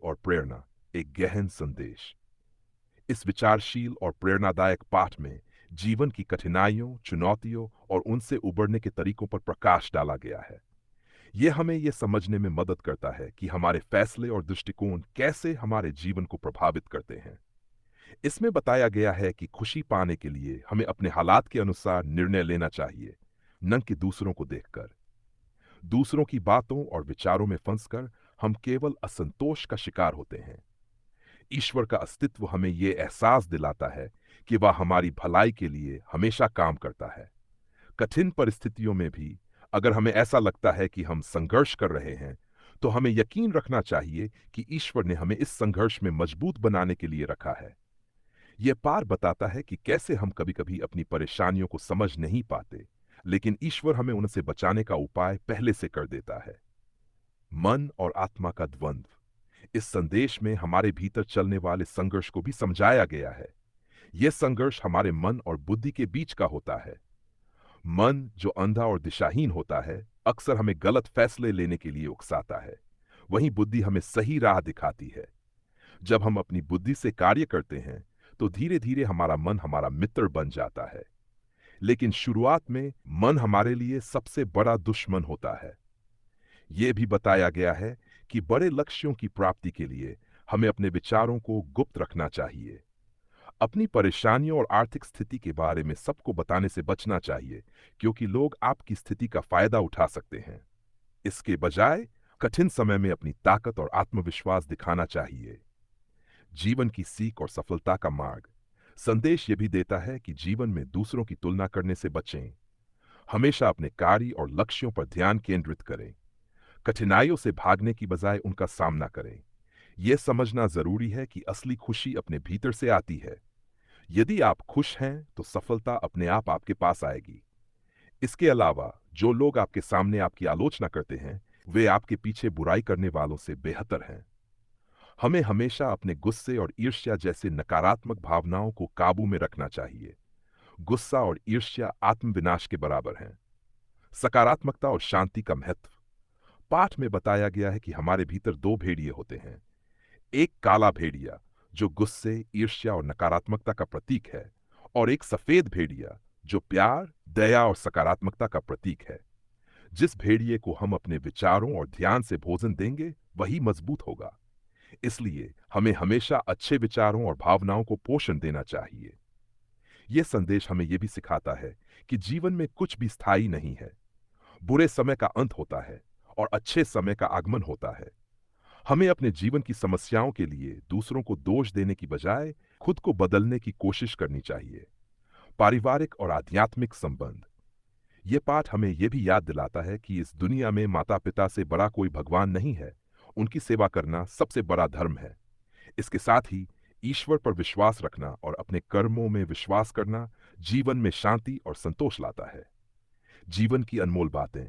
और प्रेरणा, एक गहन संदेश। इस विचारशील और प्रेरणादायक पाठ में जीवन की कठिनाइयों, चुनौतियों और उनसे उबरने के तरीकों पर प्रकाश डाला गया है। यह हमें यह समझने में मदद करता है कि हमारे फैसले और दृष्टिकोण कैसे हमारे जीवन को प्रभावित करते हैं। इसमें बताया गया है कि खुशी पाने के लिए हमें अपने हालात के अनुसार निर्णय लेना चाहिए, न कि दूसरों को देखकर। दूसरों की बातों और विचारों में फंसकर हम केवल असंतोष का शिकार होते हैं। ईश्वर का अस्तित्व हमें यह एहसास दिलाता है कि वह हमारी भलाई के लिए हमेशा काम करता है। कठिन परिस्थितियों में भी अगर हमें ऐसा लगता है कि हम संघर्ष कर रहे हैं, तो हमें यकीन रखना चाहिए कि ईश्वर ने हमें इस संघर्ष में मजबूत बनाने के लिए रखा है। यह पार बताता है कि कैसे हम कभी-कभी अपनी परेशानियों को समझ नहीं पाते, लेकिन ईश्वर हमें उनसे बचाने का उपाय पहले से कर देता है। मन और आत्मा का द्वंद्व। इस संदेश में हमारे भीतर चलने वाले संघर्ष को भी समझाया गया है। यह संघर्ष हमारे मन और बुद्धि के बीच का होता है। मन, जो अंधा और दिशाहीन होता है, अक्सर हमें गलत फैसले लेने के लिए उकसाता है। वहीं बुद्धि हमें सही राह दिखाती है। जब हम अपनी बुद्धि से कार्य करते हैं, तो धीरे धीरे हमारा मन हमारा मित्र बन जाता है। लेकिन शुरुआत में मन हमारे लिए सबसे बड़ा दुश्मन होता है। यह भी बताया गया है कि बड़े लक्ष्यों की प्राप्ति के लिए हमें अपने विचारों को गुप्त रखना चाहिए। अपनी परेशानियों और आर्थिक स्थिति के बारे में सबको बताने से बचना चाहिए, क्योंकि लोग आपकी स्थिति का फायदा उठा सकते हैं। इसके बजाय कठिन समय में अपनी ताकत और आत्मविश्वास दिखाना चाहिए। जीवन की सीख और सफलता का मार्ग। संदेश यह भी देता है कि जीवन में दूसरों की तुलना करने से बचें। हमेशा अपने कार्य और लक्ष्यों पर ध्यान केंद्रित करें। कठिनाइयों से भागने की बजाय उनका सामना करें। यह समझना जरूरी है कि असली खुशी अपने भीतर से आती है। यदि आप खुश हैं, तो सफलता अपने आप आपके पास आएगी। इसके अलावा जो लोग आपके सामने आपकी आलोचना करते हैं, वे आपके पीछे बुराई करने वालों से बेहतर हैं। हमें हमेशा अपने गुस्से और ईर्ष्या जैसे नकारात्मक भावनाओं को काबू में रखना चाहिए। गुस्सा और ईर्ष्या आत्मविनाश के बराबर हैं। सकारात्मकता और शांति का महत्व। पाठ में बताया गया है कि हमारे भीतर दो भेड़िए होते हैं। एक काला भेड़िया, जो गुस्से, ईर्ष्या और नकारात्मकता का प्रतीक है, और एक सफेद भेड़िया, जो प्यार, दया और सकारात्मकता का प्रतीक है। जिस भेड़िए को हम अपने विचारों और ध्यान से भोजन देंगे, वही मजबूत होगा। इसलिए हमें हमेशा अच्छे विचारों और भावनाओं को पोषण देना चाहिए। यह संदेश हमें यह भी सिखाता है कि जीवन में कुछ भी स्थायी नहीं है। बुरे समय का अंत होता है और अच्छे समय का आगमन होता है। हमें अपने जीवन की समस्याओं के लिए दूसरों को दोष देने की बजाय खुद को बदलने की कोशिश करनी चाहिए। पारिवारिक और आध्यात्मिक संबंध। यह पाठ हमें यह भी याद दिलाता है कि इस दुनिया में माता पिता से बड़ा कोई भगवान नहीं है। उनकी सेवा करना सबसे बड़ा धर्म है। इसके साथ ही ईश्वर पर विश्वास रखना और अपने कर्मों में विश्वास करना जीवन में शांति और संतोष लाता है। जीवन की अनमोल बातें।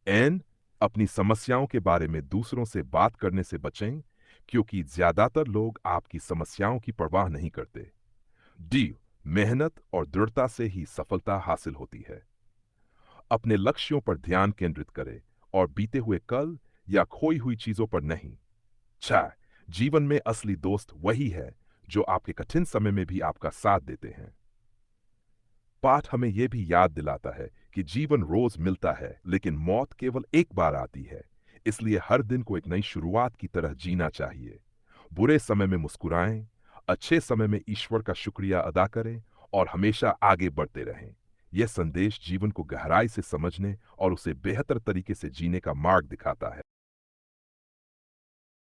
एन, अपनी समस्याओं के बारे में दूसरों से बात करने से बचें, क्योंकि ज्यादातर लोग आपकी समस्याओं की परवाह नहीं करते। डी, मेहनत और दृढ़ता से ही सफलता हासिल होती है। अपने लक्ष्यों पर ध्यान केंद्रित करें और बीते हुए कल या खोई हुई चीजों पर नहीं। 6, जीवन में असली दोस्त वही है जो आपके कठिन समय में भी आपका साथ देते हैं। पाठ हमें यह भी याद दिलाता है कि जीवन रोज मिलता है, लेकिन मौत केवल एक बार आती है। इसलिए हर दिन को एक नई शुरुआत की तरह जीना चाहिए। बुरे समय में मुस्कुराएं, अच्छे समय में ईश्वर का शुक्रिया अदा करें और हमेशा आगे बढ़ते रहें। यह संदेश जीवन को गहराई से समझने और उसे बेहतर तरीके से जीने का मार्ग दिखाता है।